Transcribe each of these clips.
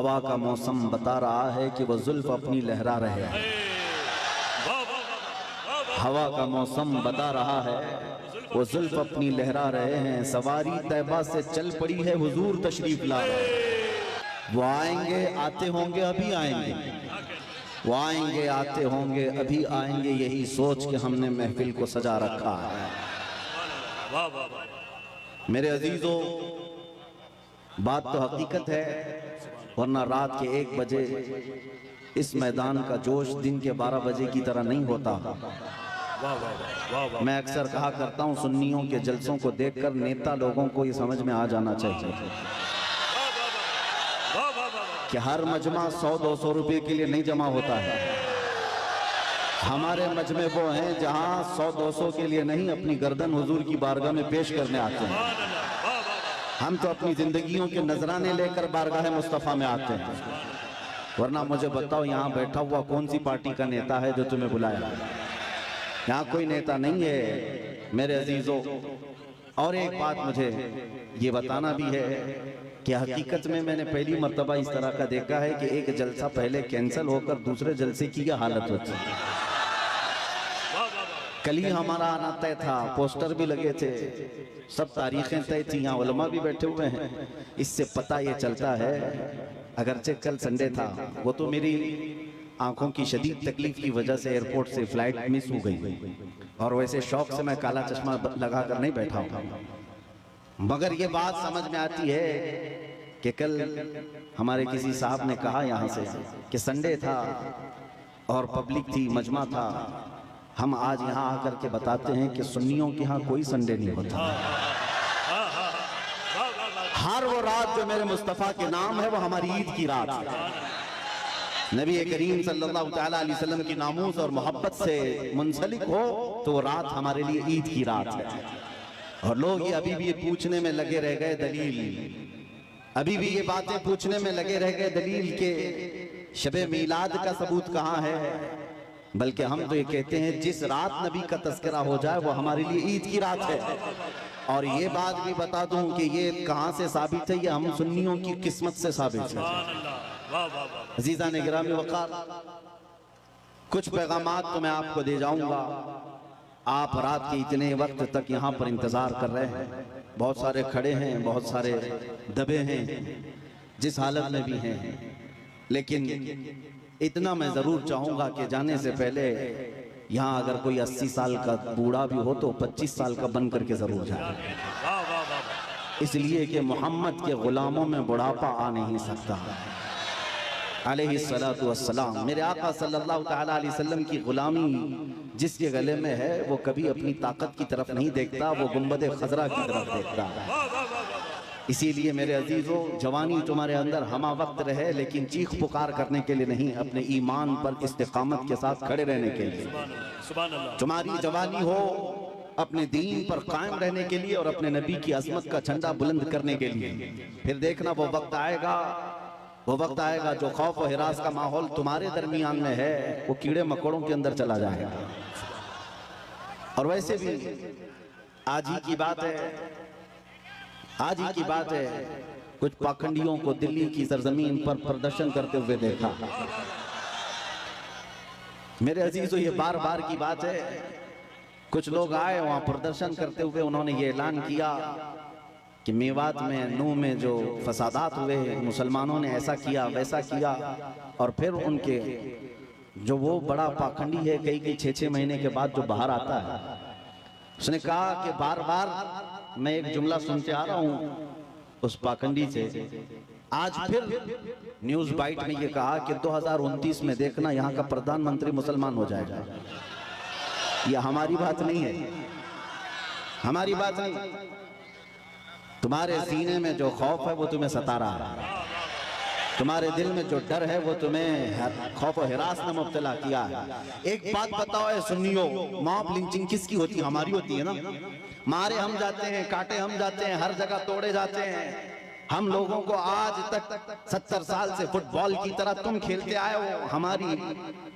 हवा का मौसम बता रहा है कि वो जुल्फ अपनी लहरा रहे हैं। हवा का मौसम बता रहा है वो जुल्फ अपनी लहरा रहे हैं। सवारी तैबा से चल पड़ी है, हुजूर तशरीफ ला रहे हैं। वो आएंगे आते होंगे अभी आएंगे, वो आएंगे आते होंगे अभी आएंगे, यही सोच के हमने महफिल को सजा रखा है। मेरे अजीजों, बात तो हकीकत है, वरना रात के 1 बजे इस मैदान का जोश दिन के 12 बजे की तरह नहीं होता। मैं अक्सर कहा करता हूं, सुन्नियों के जलसों को देखकर नेता लोगों को ये समझ में आ जाना चाहिए कि हर मजमा 100-200 रुपए के लिए नहीं जमा होता है। हमारे मजमे वो हैं जहां 100-200 के लिए नहीं, अपनी गर्दन हुजूर की बारगाह में पेश करने आते हैं। हम तो अपनी जिंदगियों के नजराने लेकर बारगाह मुस्तफा में आते हैं। वरना मुझे बताओ, यहाँ बैठा हुआ कौन सी पार्टी का नेता है जो तुम्हें बुलाया? यहाँ कोई नेता नहीं है मेरे अजीजों। और एक बात मुझे ये बताना भी है कि हकीकत में मैंने पहली मर्तबा इस तरह का देखा है कि एक जलसा पहले कैंसिल होकर दूसरे जलसे की क्या हालत होती है। कल ही हमारा आना तय था, पोस्टर भी लगे थे, सब तारीखें तय थी, यहाँ उलमा भी बैठे हुए हैं। इससे पता ये चलता है, अगरचे कल संडे था, वो तो मेरी आंखों की शदीद तकलीफ की वजह से एयरपोर्ट से फ्लाइट मिस हो गई, और वैसे शौक से मैं काला चश्मा लगाकर नहीं बैठा हूँ। मगर ये बात समझ में आती है कि कल हमारे किसी साहब ने कहा यहाँ से कि संडे था और पब्लिक थी, मजमा था। हम आज यहाँ आकर के बताते हैं कि सुन्नियों के यहाँ कोई संडे नहीं होता। हर वो रात जो मेरे मुस्तफ़ा के नाम है वो हमारी ईद की रात है। नबी करीम सल्लल्लाहु तआला अलैहि वसल्लम की नामूस और मोहब्बत से मुंसलिक हो तो वो रात हमारे लिए ईद की रात है। और लोग ये अभी भी ये पूछने में लगे रह गए दलील, अभी भी ये बातें पूछने में लगे रह गए दलील के शबे मीलाद का सबूत कहाँ है। बल्कि हम तो ये कहते हैं जिस रात नबी का तस्करा हो जाए वो हमारे लिए ईद की रात है। और ये बात भी बता दूं कि ये कहाँ से साबित है, ये हम सुन्नियों की किस्मत से साबित है। अजीज़ा ने गिरामी वक़ार, कुछ पैगामात तो मैं आपको दे जाऊंगा। आप रात के इतने वक्त तक यहाँ पर इंतजार कर रहे हैं, बहुत सारे खड़े हैं, बहुत सारे दबे हैं, जिस हालत में भी हैं। लेकिन इतना मैं जरूर चाहूंगा कि जाने से पहले यहाँ अगर कोई 80 साल का बूढ़ा भी हो तो 25 साल का बन करके जरूर जाए, इसलिए कि मोहम्मद के गुलामों में बुढ़ापा आ नहीं सकता। अलैहिस्सलातु वस्सलाम, मेरे आका सल्लल्लाहु तआला अलैहि वसल्लम की गुलामी जिसके गले में है वो कभी अपनी ताकत की तरफ नहीं देखता, वो गुंबद खजरा की तरफ देखता है। इसीलिए मेरे अजीजों, जवानी तुम्हारे अंदर हमा वक्त रहे, लेकिन चीख पुकार करने के लिए नहीं, अपने ईमान पर इस्तिकामत के साथ खड़े रहने के लिए। तुम्हारी जवानी हो अपने दीन पर कायम रहने के लिए और अपने नबी की अजमत का झंडा बुलंद करने के लिए। फिर देखना वो वक्त आएगा, वो वक्त आएगा जो खौफ और हिरास का माहौल तुम्हारे दरमियान में है वो कीड़े मकोड़ों के अंदर चला जाएगा। और वैसे भी आज ही की बात है, आज ही की बात है, कुछ पाखंडियों को दिल्ली की सरजमीन पर प्रदर्शन करते हुए देखा। मेरे अजीजों, ये बार बार की बात है, कुछ लोग आए वहां प्रदर्शन करते हुए, उन्होंने ये ऐलान किया कि मेवात में, नूह में जो फसादात हुए, मुसलमानों ने ऐसा किया वैसा किया। और फिर उनके जो वो बड़ा पाखंडी है, कई 6-6 महीने के बाद जो बाहर आता है, उसने कहा कि बार बार मैं एक जुमला सुनते आ रहा हूं उस पाखंडी से, आज फिर न्यूज बाइट में ये कहा कि 2029 में देखना यहाँ का प्रधानमंत्री मुसलमान हो जाएगा। यह हमारी बात नहीं है, हमारी बात नहीं। तुम्हारे सीने में जो खौफ है वो तुम्हें सता रहा है, तुम्हारे दिल में जो डर है वो तुम्हें खौफ और हिरास में मुब्तला किया है। एक बात बताओ है सुन्नियों, मॉब लिंचिंग किसकी होती है? हमारी होती है ना। मारे हम जाते हैं, काटे हम जाते हैं, हर जगह तोड़े जाते हैं, हम लोगों को आज तक 70 साल से फुटबॉल की तरह तुम खेलते आए हो, हमारी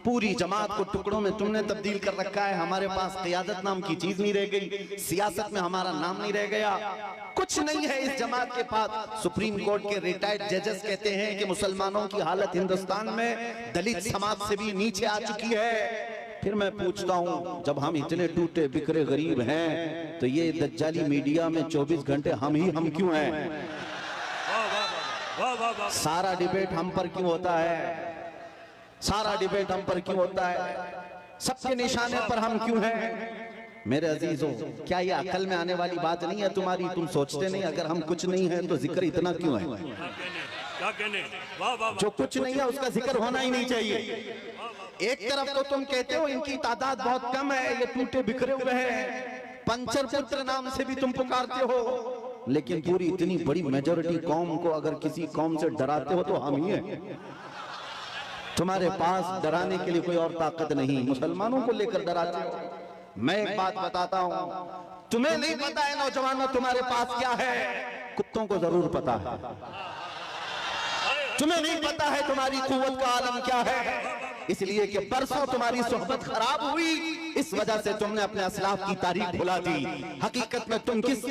पूरी जमात को टुकड़ों में तुमने तब्दील कर रखा है। हमारे पास क़ियादत नाम की चीज नहीं रह गई, सियासत में हमारा नाम नहीं रह गया, कुछ नहीं है इस जमात के पास। सुप्रीम कोर्ट के रिटायर्ड जजेस कहते हैं कि मुसलमानों की हालत हिंदुस्तान में दलित समाज से भी नीचे आ चुकी है। फिर मैं पूछता हूँ, जब हम इतने टूटे बिखरे गरीब हैं तो ये दज्जाली मीडिया में 24 घंटे हम क्यों हैं? सारा डिबेट हम पर क्यों होता है? सारा डिबेट हम पर क्यों होता है? सबके निशाने पर हम क्यों हैं? मेरे अजीजों, क्या ये अकल में आने वाली बात नहीं है तुम्हारी? तुम सोचते नहीं अगर हम कुछ नहीं है तो जिक्र इतना क्यों है? जो कुछ नहीं है उसका जिक्र होना ही नहीं चाहिए। एक तरफ तो तुम कहते हो इनकी तादाद बहुत कम है, ये टूटे बिखरे हुए हैं, पंचर पुत्र नाम से भी तुम पुकारते हो, लेकिन पूरी इतनी बड़ी मेजॉरिटी कौम को अगर किसी कौम से डराते हो तो हम ही हैं। तुम्हारे पास डराने के लिए कोई और ताकत नहीं, मुसलमानों को लेकर डराते हो। मैं एक बात बताता हूं, तुम्हें नहीं पता है नौजवानों तुम्हारे पास क्या है, कुत्तों को जरूर पता है। तुम्हें नहीं पता है तुम्हारी कुव्वत का आलम क्या है, इसलिए कि परसों तुम्हारी सोहबत खराब हुई, इस वजह से तुमने अपने असलाफ की तारीख भुला दी। हकीकत में तुम किस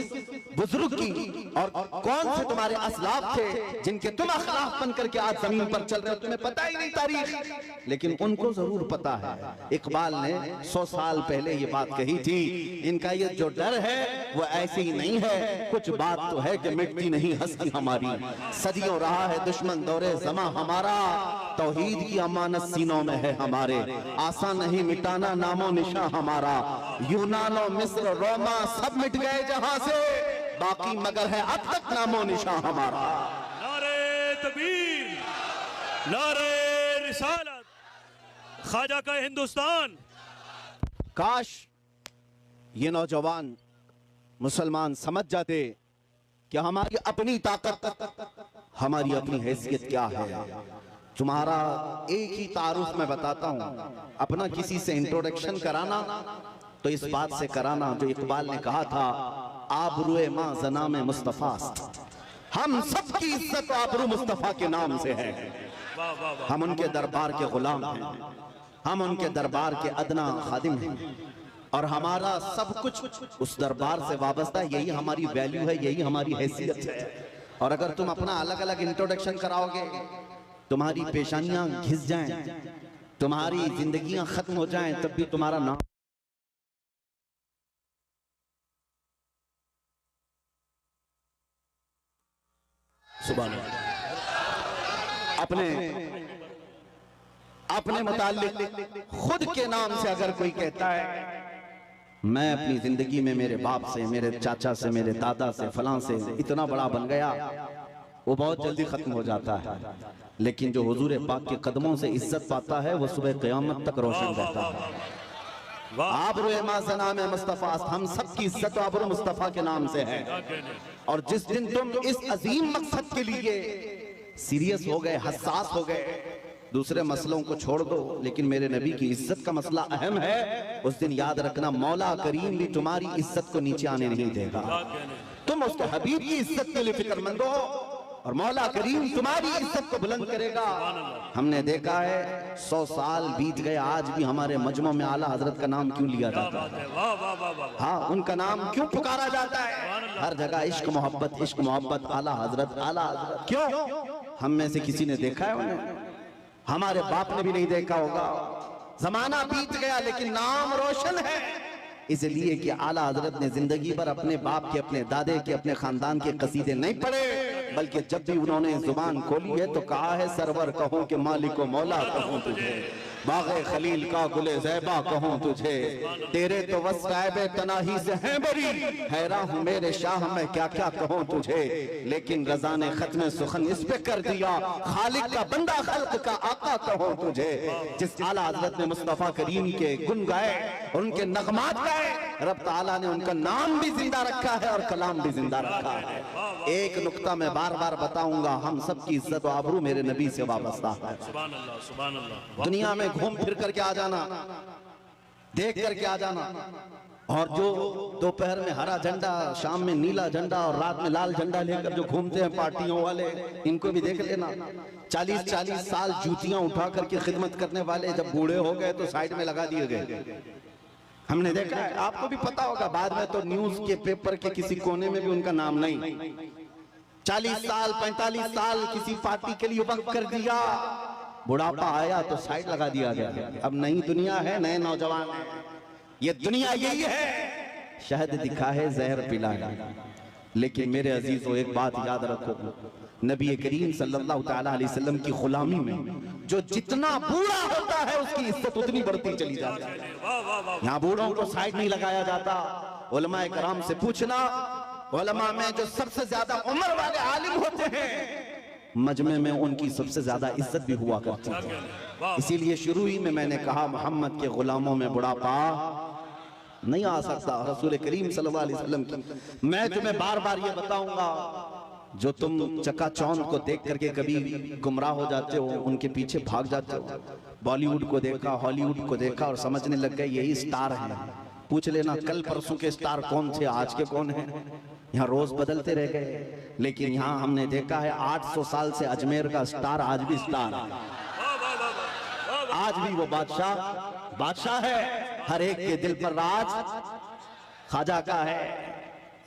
बुजुर्ग की और कौन से तुम्हारे असलाफ थे जिनके तुम अखलाफ बन करके आज जमीन पर चल रहे हो, तुम्हें पता ही नहीं तारीख, लेकिन उनको जरूर पता है। इकबाल ने 100 साल पहले ये बात कही थी, इनका ये जो डर है वो ऐसे ही नहीं है, कुछ बात तो है कि मिटती नहीं हस्ती हमारी। सदियों रहा है दुश्मन दौरे जमा हमारा, तौहीद की अमानत सीनों में है हमारे, आसान नहीं मिटाना नामो निशा हमारा। यूनानो मिस्र रोमा सब मिट गए जहां से, बाकी मगर है अब तक नामो निशा हमारा। नारे तकबीर, नारे रिसालत, ख्वाजा का हिंदुस्तान। काश ये नौजवान मुसलमान समझ जाते कि हमारी अपनी ताकत, हमारी अपनी हैसियत क्या है। तुम्हारा एक ही तारुफ मैं बताता हूं, अपना किसी से इंट्रोडक्शन कराना तो इस बात से कराना जो इकबाल ने कहा था, आबरूए मां जना में मुस्तफास्त। हम सबकी इज्जत आबरू मुस्तफा के नाम से है। हम उनके दरबार के गुलाम हैं, हम उनके दरबार के अदना खादिम हैं, और हमारा सब कुछ उस दरबार से वाबस्ता। यही हमारी वैल्यू है, यही हमारी हैसियत है। और अगर तुम अपना अलग अलग इंट्रोडक्शन कराओगे, तुम्हारी पेशानियां घिस जाएं, तुम्हारी जिंदगियां खत्म हो जाएं, तब भी तुम्हारा नाम सुभान अल्लाह। अपने मुताल्लिक खुद के नाम से अगर कोई कहता है मैं अपनी जिंदगी में मेरे बाप से, मेरे चाचा से, मेरे दादा से, फलां से इतना बड़ा बन गया, वो बहुत जल्दी खत्म हो जाता है। लेकिन जो हुजूर पाक के कदमों से इज्जत पाता है वो सुबह क़यामत तक रोशन रहता है। आबरू माज़ना में मुस्तफा, हम सबकी इज्जत आबरू मुस्तफा के नाम से है। और जिस दिन तुम इस अजीम मकसद के लिए सीरियस हो गए, हसास हो गए, दूसरे मसलों को छोड़ दो, लेकिन मेरे नबी की इज्जत का मसला अहम है, उस दिन याद रखना मौला करीम भी तुम्हारी इज्जत को नीचे आने नहीं देगा। तुम उसके हबीब की इज्जत के लिए फिक्रमंद हो और मौला करीम तुम्हारी इज्जत को बुलंद करेगा। हमने देखा है 100 साल बीत गए, आज भी हमारे मजमों में आला हजरत का नाम क्यों लिया जाता है? हाँ, उनका नाम क्यों पुकारा जाता है? हर जगह इश्क मोहब्बत, इश्क मोहब्बत, आला हजरत, आला हजरत। क्यों? हम में से किसी ने देखा है उन्हें? हमारे बाप ने भी नहीं देखा होगा। जमाना बीत गया लेकिन नाम रोशन है, इसलिए कि आला हजरत ने जिंदगी भर अपने बाप के, अपने दादे के, अपने खानदान के कसीदे नहीं पढ़े, बल्कि जब भी उन्होंने जुबान खोली है तो कहा है सरवर कहूं कि मालिक मौला कहूं तुझे, बाग़े खलील का गुले ज़ैबा कहूं तुझे, तेरे तो वस्ताए तनाही से हैं बरी, हैरान हूं मेरे शाह मैं क्या क्या कहूं तुझे। लेकिन रज़ा ने खत्म सुखन इस पे कर दिया, खालिक का बंदा खल्क का आका कहूं तुझे। जिस आला हजरत ने मुस्तफा करीम के गुन गाए, उनके नगमात गाए, रब ताला ने उनका नाम भी जिंदा रखा है और कलाम भी जिंदा रखा है। एक नुक्ता मैं बार बार बताऊंगा, हम सबकी इज्जत और आबरू मेरे नबी से वाबस्ता है। सुभान अल्लाह, सुभान अल्लाह। दुनिया में घूम फिर करके आ जाना, देख करके आ जाना, और जो दोपहर में हरा झंडा, शाम में नीला झंडा और रात में लाल झंडा लेकर जो घूमते हैं पार्टियों वाले, इनको भी देख लेना। 40-40 साल जूतियां उठा करके खिदमत करने वाले जब बूढ़े हो गए तो साइड में लगा दिए गए। हमने देखा है, आपको भी पता होगा, बाद में तो न्यूज के पेपर के किसी कोने में भी उनका नाम नहीं। 40 साल 45 साल किसी पार्टी के लिए वक्त कर दिया, बुढ़ापा आया तो साइड लगा दिया गया। अब नई दुनिया है, नए नौजवान है, ये दुनिया यही है, शहद दिखा है, जहर पिला है। लेकिन मेरे अजीजों, एक बात याद रखो, नबी करीम सल्लल्लाहु तआला अलैहि वसल्लम की गुलामी में जो जितना बूढ़ा होता है उसकी इज्जत उतनी बढ़ती चली जाती है। यहाँ बूढ़ों को साइड नहीं लगाया जाता। उलमाए कराम से पूछना, उलमा में जो सबसे ज्यादा उम्र वाले आलिम होते हैं, मजमे में उनकी सबसे ज्यादा इज्जत भी हुआ करती है। इसीलिए शुरू ही में मैंने कहा, मोहम्मद के गुलामों में बुढ़ापा नहीं आ सकता। रसूल करीम सल्लल्लाहु अलैहि वसल्लम की मैं तुम्हें बार बार ये बताऊंगा, जो तुम चकाचौंध को देख करके कभी गुमराह हो जाते हो, उनके पीछे भाग जाते हो। बॉलीवुड को देखा, हॉलीवुड को देखा और समझने लग गए यही स्टार है। पूछ लेना कल परसों के स्टार कौन थे, आज के कौन हैं। यहाँ रोज बदलते रह गए। लेकिन यहाँ हमने देखा है 800 साल से अजमेर का स्टार आज भी स्टार है, आज भी वो बादशाह है। हर एक के दिल पर राज ख्वाजा का है।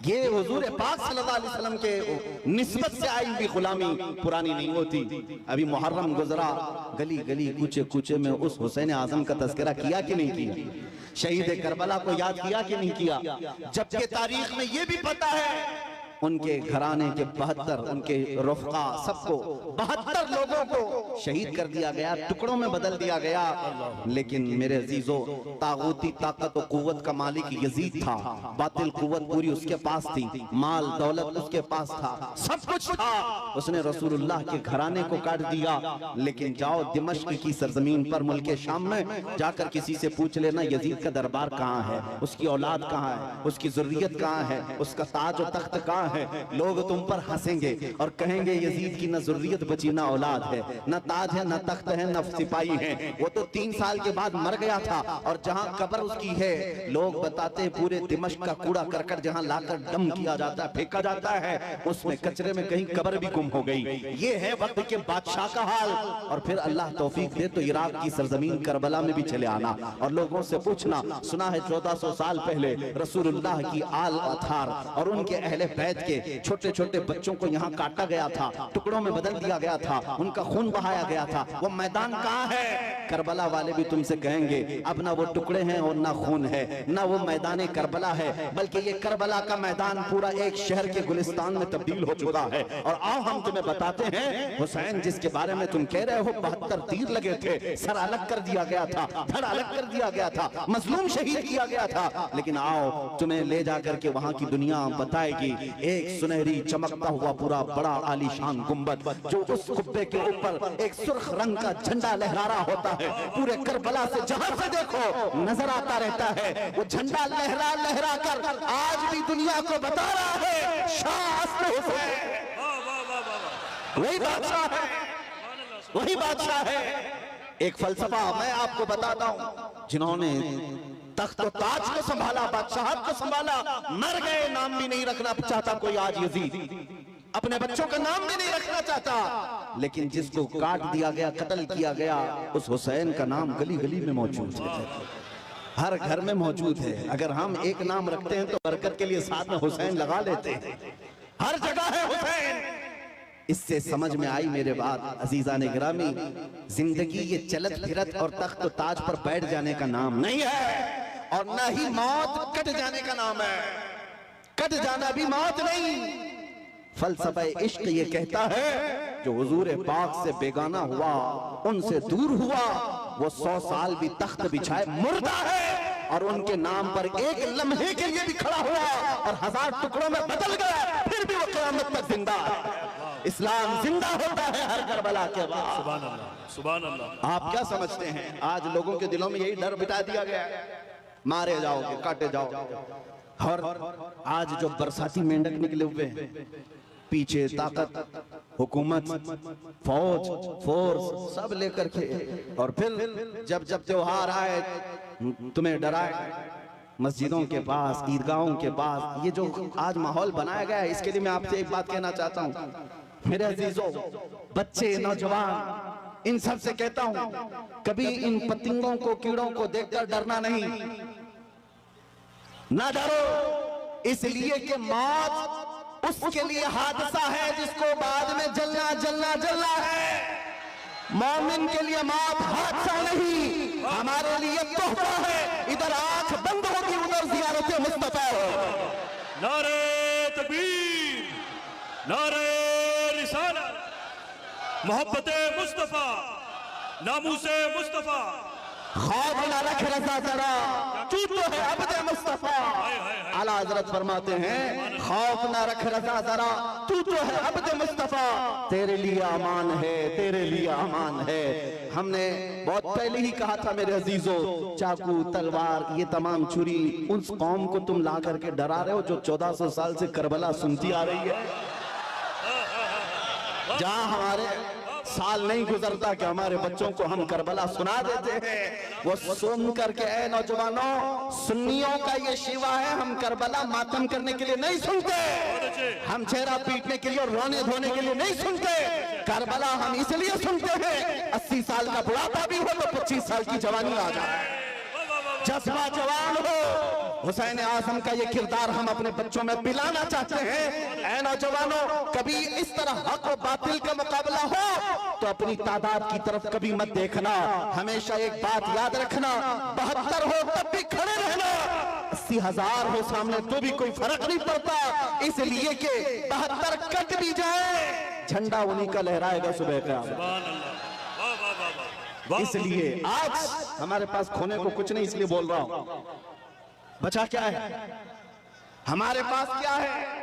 ये हुजूर पाक सल्लल्लाहु अलैहि वसल्लम के निस्बत से आई भी गुलामी पुरानी नहीं होती। अभी मुहर्रम गुजरा, गली गली कूचे कूचे में उस हुसैन आजम का तज़किरा किया कि नहीं किया? शहीद करबला को याद किया कि नहीं किया? जबकि तारीख में ये भी पता है उनके घराने के 72, उनके रफ़क़ा सबको 72 लोगों को शहीद कर दिया गया, टुकड़ों में बदल दिया गया। लेकिन मेरे अजीजों, तागूती ताकत और कुव्वत का मालिक यजीद था, बातिल कुव्वत पूरी उसके पास थी, माल दौलत उसके पास था, सब कुछ था। उसने रसूलुल्लाह के घराने को काट दिया। लेकिन जाओ दिमश्क की सरजमीन पर, मुल्क शाम में जाकर किसी से पूछ लेना यजीद का दरबार कहाँ है, उसकी औलाद कहाँ है, उसकी ज़ुर्रियत कहाँ है, उसका ताज और तख्त कहाँ है। लोग तुम पर हंसेंगे और कहेंगे यजीद की न ज़ुर्रियत बची, न औलाद है, न ताज है, न तख्त है, न सिपाही है। वो तो 3 साल के बाद मर गया था। और जहां कब्र उसकी है, लोग बताते हैं पूरे दिमश्क का कूड़ा करकट जहां लाकर डम किया जाता है, फेंका जाता है, उसमें कचरे में कहीं कब्र भी गुम हो गई। ये है वक्त के बादशाह का हाल। और फिर अल्लाह तौफीक दे तो इराक की सरजमीन करबला में भी चले आना और लोगों से पूछना, सुना है 1400 साल पहले रसूलुल्लाह की आल अथार और उनके अहले बैत के छोटे छोटे बच्चों को यहाँ काटा गया था, टुकड़ों में बदल दिया गया था, उनका खून बहाया गया था। वो मैदान कहाँ है? करबला वाले भी तुमसे कहेंगे अब ना वो टुकड़े हैं और ना खून है, ना वो मैदान करबला है, बल्कि ये करबला का मैदान पूरा एक शहर के गुलिस्तान में तब्दील हो चुका है। और आओ हम तुम्हें बताते हैं, हुसैन जिसके बारे में तुम कह रहे हो 72 तीर लगे थे, सर अलग कर दिया गया था, धड़ अलग कर दिया गया था, मजलूम शहीद किया गया था। लेकिन आओ तुम्हें ले जाकर के वहां की दुनिया बताएगी, एक सुनहरी चमकता हुआ पूरा बड़ा आलीशान गुंबद, जो उस कुब्बे के ऊपर एक सुर्ख रंग का झंडा लहरा रहा होता है। पूरे करबला से जहां से देखो नजर आता रहता है। वो झंडा लहरा लहरा कर आज भी दुनिया को बता रहा है, शाह असल हुसैन वही बादशाह है, वही बादशाह है। एक फलसफा मैं आपको बताता हूं, जिन्होंने तख्त और ताज को संभाला, बादशाहत को संभाला, मर गए, नाम भी नहीं रखना चाहता कोई आज यजीद, अपने बच्चों का नाम भी नहीं रखना चाहता। लेकिन जिसको काट दिया गया, कत्ल किया गया, उस हुसैन का नाम गली गली में मौजूद है, हर घर में मौजूद है। अगर हम एक नाम रखते हैं तो बरकत के लिए साथ में हुसैन लगा लेते हैं, हर जगह है हुसैन। इससे समझ में आई मेरे बात अजीजान गिरामी, जिंदगी ये चलत फिरत और तख्त ताज पर बैठ जाने का नाम नहीं है, और न ही मौत कट जाने का नाम है। कट जाना भी मौत नहीं। फलसफा इश्क ये कहता है, जो हुजूर पाक से बेगाना हुआ, उनसे दूर हुआ, वो 100 साल भी तख्त बिछाए मुर्दा है, और उनके नाम पर एक लम्हे के लिए भी खड़ा हुआ और 1000 टुकड़ों में बदल गया, फिर भी वो क़यामत तक जिंदा है। इस्लाम जिंदा होता है हर करबला के बाद। सुभान अल्लाह, सुभान अल्लाह। आप क्या समझते हैं? आज लोगों के दिलों में यही डर बिठा दिया गया है, मारे जाओगे, काटे जाओ। और आज जो बरसाती मेंढक निकले हुए हैं, पीछे ताकत, हुकूमत, फौज, फोर्स सब लेकर के, और फिर जब जब त्योहार आए तुम्हें डराए, मस्जिदों के पास, ईदगाहों के पास ये जो आज माहौल बनाया गया है, इसके लिए मैं आपसे एक बात कहना चाहता हूँ मेरे अजीजों, बच्चे, नौजवान, इन सब से कहता हूँ कभी इन पतंगों को, कीड़ों को देखकर डरना नहीं, ना डरो, इसलिए कि मौत उसके लिए हादसा है जिसको बाद में जलना है। मोमिन के लिए मौत हादसा नहीं, हमारे लिए तोहफा है। इधर आंख बंद होगी, उधर ज़ियारत मुस्तफा हो। नारे तकबीर, नारे रिसालत, मोहब्बत मुस्तफा, नामूसे मुस्तफा। खौफ न रख रज़ा ज़रा, तू तो है अब्द मुस्तफा। आला हज़रत फरमाते हैं खौफ न रख रज़ा ज़रा, तू तो है अब्द मुस्तफा। तेरे लिए अमान है, तेरे लिए अमान है। हमने बहुत पहले ही कहा था मेरे अजीजों, चाकू, तलवार, ये तमाम छुरी उस कौम को तुम ला करके डरा रहे हो जो 1400 साल से करबला सुनती आ रही है। जहां हमारे साल नहीं गुजरता कि हमारे बच्चों को हम करबला सुना देते हैं। वो सुन करके, ऐ नौजवानों, सुन्नियों का ये शिवा है, हम करबला मातम करने के लिए नहीं सुनते, हम चेहरा पीटने के लिए और रोने धोने के लिए नहीं सुनते। करबला हम इसलिए सुनते हैं 80 साल का बुढ़ापा भी हो तो 25 साल की जवानी आ जाए, जज्बा जवान हो। हुसैन आजम का ये किरदार हम अपने बच्चों में पिलाना चाहते हैं। ऐ नौजवानों, कभी इस तरह हक और बातिल का मुकाबला हो तो अपनी तादाद की तरफ कभी मत देखना, हमेशा एक बात याद रखना, 72 हो तब भी खड़े रहना, 80,000 हो सामने तो भी कोई फर्क नहीं पड़ता, इसलिए कि 72 कट भी जाए झंडा उन्हीं का लहराएगा सुबह का। इसलिए आज हमारे पास खोने को कुछ नहीं, इसलिए बोल रहा हूं। बचा क्या है हमारे पास, क्या है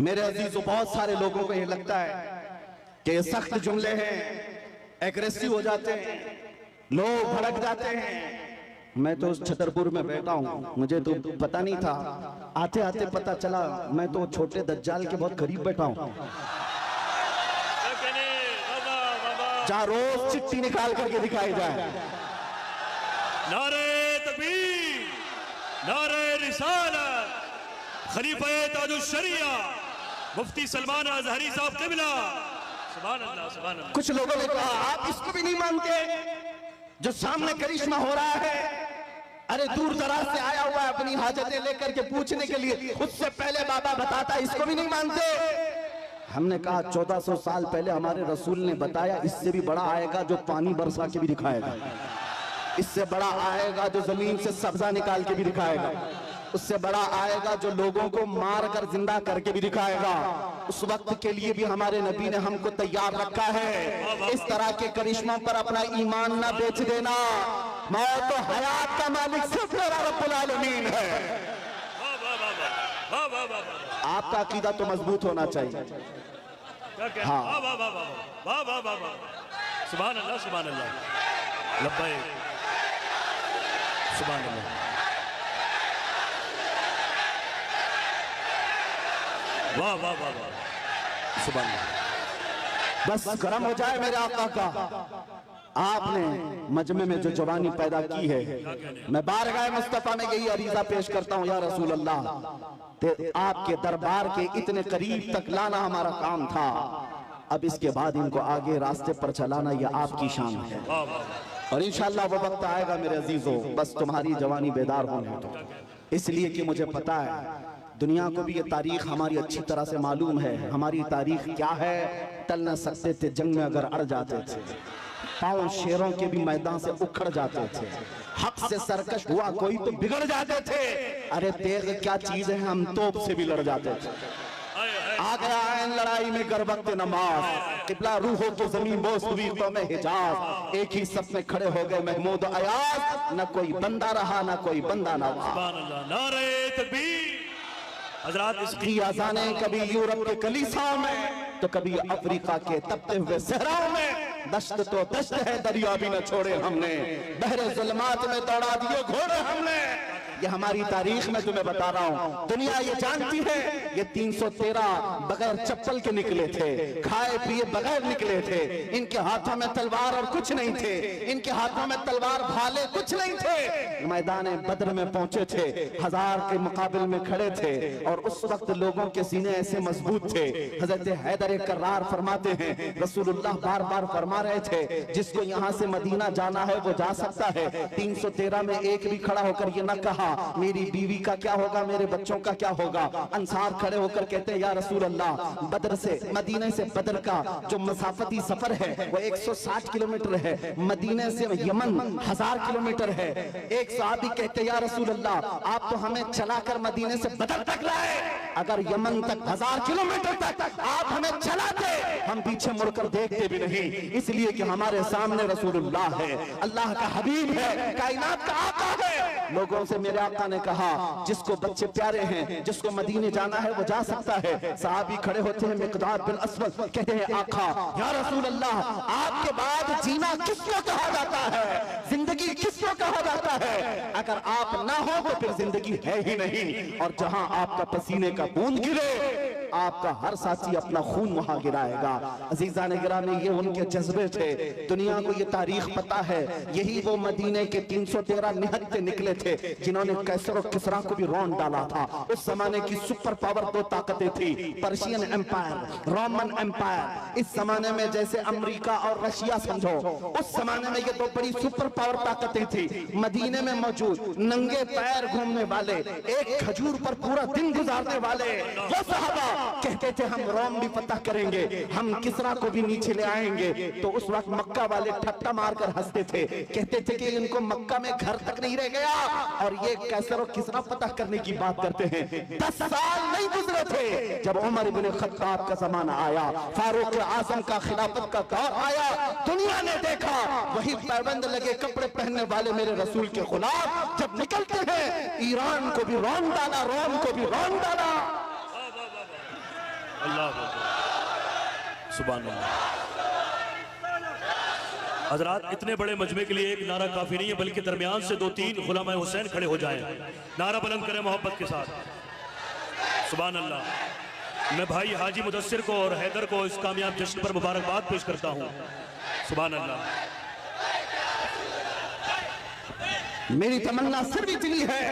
मेरे अजीजों? बहुत सारे लोगों को ये लगता है कि ये सख्त जुमले हैं, एग्रेसिव हो जाते हैं, लोग भड़क जाते हैं। मैं तो उस छतरपुर में बैठा हूं, मुझे तो पता नहीं था, आते आते पता चला मैं तो छोटे दज्जाल के बहुत करीब बैठा हूं, जहां रोज चिट्ठी निकाल करके दिखाई जाए। नारे तकबीर, नारे रिसालत, खलीफा ताजुश शरिया मुफ्ती सलमान अज़हरी साहब क़िबला। सुभान अल्लाह, सुभान अल्लाह। कुछ लोगों ने कहा आप इसको भी नहीं मानते जो सामने करिश्मा हो रहा है? अरे दूर दराज से आया हुआ है अपनी हाजतें लेकर के पूछने के लिए, उससे पहले बाबा बताता, इसको भी नहीं मानते? हमने कहा 1400 साल पहले हमारे रसूल ने बताया, इससे भी बड़ा आएगा जो पानी बरसा के भी दिखाएगा, इससे बड़ा आएगा जो जमीन से सब्जा निकाल के भी दिखाएगा, उससे बड़ा आएगा जो लोगों को मार कर जिंदा करके भी दिखाएगा। उस वक्त के लिए भी हमारे नबी ने हमको तैयार रखा है। इस तरह के करिश्मों पर अपना ईमान ना बेच देना। मौत तो हयात का मालिक सिर्फ रब्बुल आलमीन है। आपका अकीदा तो मजबूत होना चाहिए। हाँ, सुभान अल्लाह, सुभान अल्लाह, लब्बैक, सुभान अल्लाह। वाह वाह वाह वाह, सुभान अल्लाह। बस कर्म हो जाए मेरे आका का। आपने मजमे में जो जवानी पैदा की है, मैं बारगाह मुस्तफा में यही अरीजा पेश करता हूँ, या रसूल अल्लाह, आपके दरबार के इतने करीब तक लाना हमारा काम था, अब इसके बाद इनको आगे रास्ते पर चलाना यह आपकी शान है। और इंशाअल्लाह वो वक्त आएगा मेरे अजीजों, बस तुम्हारी जवानी बेदार होने दो। इसलिए कि मुझे पता है दुनिया को भी ये तारीख हमारी अच्छी तरह से मालूम है। हमारी तारीख क्या है? टल न सकते थे जंग में अगर अड़ जाते थे, पांव शेरों के भी मैदान से उखड़ जाते थे, हक से सरकश हुआ कोई तो बिगड़ जाते थे। अरे तेग क्या चीज है, हम तोप से भी लड़ जाते थे। आ गया आयन लड़ाई में गर वक्त नमाज, किबला रूह हो तो जमीन बोस हुई तो में हिजाज, एक ही सफ में खड़े हो गए महमूद अयाज, न कोई बंदा रहा न कोई बंदा न रहा। सुभान अल्लाह, नारे तकबीर। हजरात, इसकी आजाने कभी यूरोप के कलीसाओं में तो कभी अफ्रीका के तपते हुए सहराओं में। दश्त तो दश्त है, दरिया भी न छोड़े हमने, बहरे जुल्मात में दौड़ा दिए घोड़े हमने। ये हमारी तारीख में तुम्हें बता रहा हूं, दुनिया ये जानती है ये 313 बगैर चप्पल के निकले थे, खाए पिए बगैर निकले थे, इनके हाथों में तलवार और कुछ नहीं थे, इनके हाथों में तलवार भाले कुछ नहीं थे, मैदान बद्र में पहुंचे थे, 1000 के मुकाबले में खड़े थे और उस वक्त लोगों के सीने ऐसे मजबूत थे। हजरत हैदर कर्रार फरमाते हैं रसूलुल्लाह बार बार फरमा रहे थे जिसको यहाँ से मदीना जाना है वो जा सकता है। 313 में एक भी खड़ा होकर ये न कहा मेरी बीवी का क्या होगा, मेरे बच्चों का क्या होगा। अंसार खड़े होकर कहते हैं या रसूल अल्लाह, बद्र से मदीने से बद्र का जो मसाफती सफर है वो 160 किलोमीटर है, मदीने से यमन 1000 किलोमीटर है। एक सहाबी कहते या रसूल अल्लाह आप तो हमें चलाकर मदीने से बद्र तक लाए, अगर यमन तक 1000 किलोमीटर तक आप हमें चलाते हम पीछे मुड़कर देखते भी नहीं, इसलिए कि हमारे सामने रसूलुल्लाह है, अल्लाह का हबीब है, कायनात का आका है। लोगों से मेरे आका ने कहा जिसको बच्चे प्यारे हैं, जिसको मदीने जाना है वो जा सकता है। सहाबी खड़े होते हैं, मिक़दाद बिन अस्वद कहते हैं आका या रसूल अल्लाह आपके बाद जीना किसको कहा जाता है, जिंदगी किसको कहा जाता है, अगर आप ना हो तो फिर जिंदगी है ही नहीं। और जहां आपका पसीने का बूंद गिरे आपका हर साथी अपना खून वहां गिराएगा। अजीजान गिरामी ये उनके जज्बे थे, दुनिया को ये तारीख पता है, यही वो मदीने के 313 निहत्ते निकले थे जिन्होंने कैसर और किसरा को भी रौंद डाला था। उस जमाने की सुपर पावर 2 ताकतें थी, पर्शियन एम्पायर, रोमन एम्पायर। इस जमाने में जैसे अमेरिका और रशिया समझो, उस जमाने में ये 2 बड़ी सुपर पावर ताकतें थी। मदीने में मौजूद नंगे पैर घूमने वाले, एक खजूर पर पूरा दिन गुजारने वाले वो सहाबा कहते थे हम रोम भी फतह करेंगे, हम किसरा को भी नीचे ले आएंगे। तो उस वक्त मक्का वाले ठट्टा मारकर हंसते थे, कहते थे कि इनको मक्का में घर तक नहीं रह गया और ये कैसर और किसरा फतह करने की बात करते हैं। 10 साल नहीं गुजरे थे जब उमर इब्न खत्ताब का जमाना आया, फारूक आजम का खिलाफत का दौर आया, दुनिया ने देखा वही पैबंद लगे कपड़े पहनने वाले मेरे रसूल के खिलाफ जब निकलते हैं, ईरान को भी रौंद डाला, रोम को भी रौंद डाला। अल्लाह सुभान अल्लाह। हजरात इतने बड़े मजमे के लिए एक नारा काफी नहीं है, बल्कि दरमियान से 2-3 गुलाम हुसैन खड़े हो जाएं, नारा बुलंद करें मोहब्बत के साथ। सुभान अल्लाह। मैं भाई हाजी मुदस्सिर को और हैदर को इस कामयाब जश्न पर मुबारकबाद पेश करता हूँ। सुभान अल्लाह। मेरी तमन्ना सिर्फ इतनी है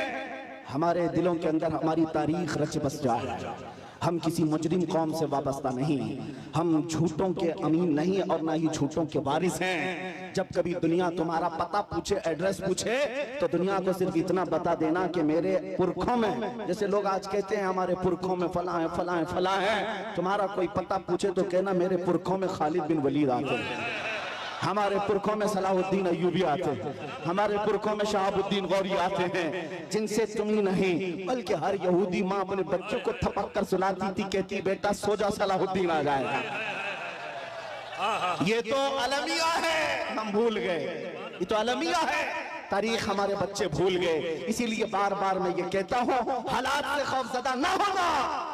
हमारे दिलों के अंदर हमारी तारीख रच बस जाए। हम किसी मुजरिम कौम से वाबस्ता नहीं, हम झूठों के अमीन नहीं और ना ही झूठों के वारिस हैं। जब कभी दुनिया तुम्हारा पता पूछे, एड्रेस पूछे, तो दुनिया को सिर्फ इतना बता देना कि मेरे पुरखों में, जैसे लोग आज कहते हैं हमारे पुरखों में फला है फला है फला है, तुम्हारा कोई पता पूछे तो कहना मेरे पुरखों में खालिद बिन वलीद आते हैं, हमारे पुरखों में सलाहुद्दीन अय्यूबी आते हैं, हमारे पुरखों में शहाबुद्दीन गौरी आते हैं, जिनसे तुम ही नहीं बल्कि हर यहूदी माँ अपने बच्चों को थपक कर सुलाती थी, कहती बेटा सो जा सलाहुद्दीन आ जाएगा। ये तो अलमिया है, हम भूल गए, ये तो अलमिया है, तारीख हमारे बच्चे भूल गए। इसीलिए बार बार मैं ये कहता हूँ हालात से खौफजदा ना होना।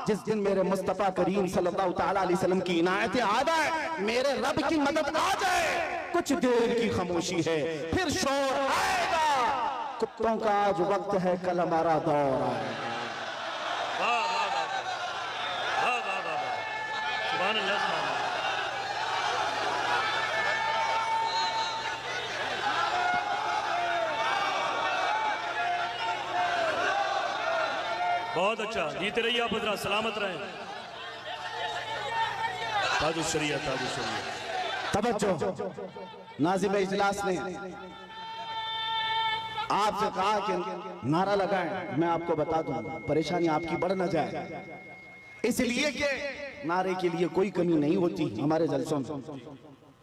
जिस दिन मेरे मुस्तफा करीम सल्लल्लाहु तआला अलैहि वसल्लम की इनायतें आ जाए, मेरे रब की मदद आ जाए, कुछ देर की खामोशी है फिर शोर आएगा। कुत्तों का आज वक्त है, कल हमारा दौर आएगा। सुभान अल्लाह। बहुत अच्छा, जीते रहिए आप हजरात, सलामत रहें। ताजुश शरिया, ताजुश शरिया। तवज्जो, नाज़िम इजलास ने आपसे कहा कि नारा लगाएं, मैं आपको बता दूं परेशानी आपकी बढ़ न जाए, इसलिए कि नारे के लिए कोई कमी नहीं होती हमारे जलसों में।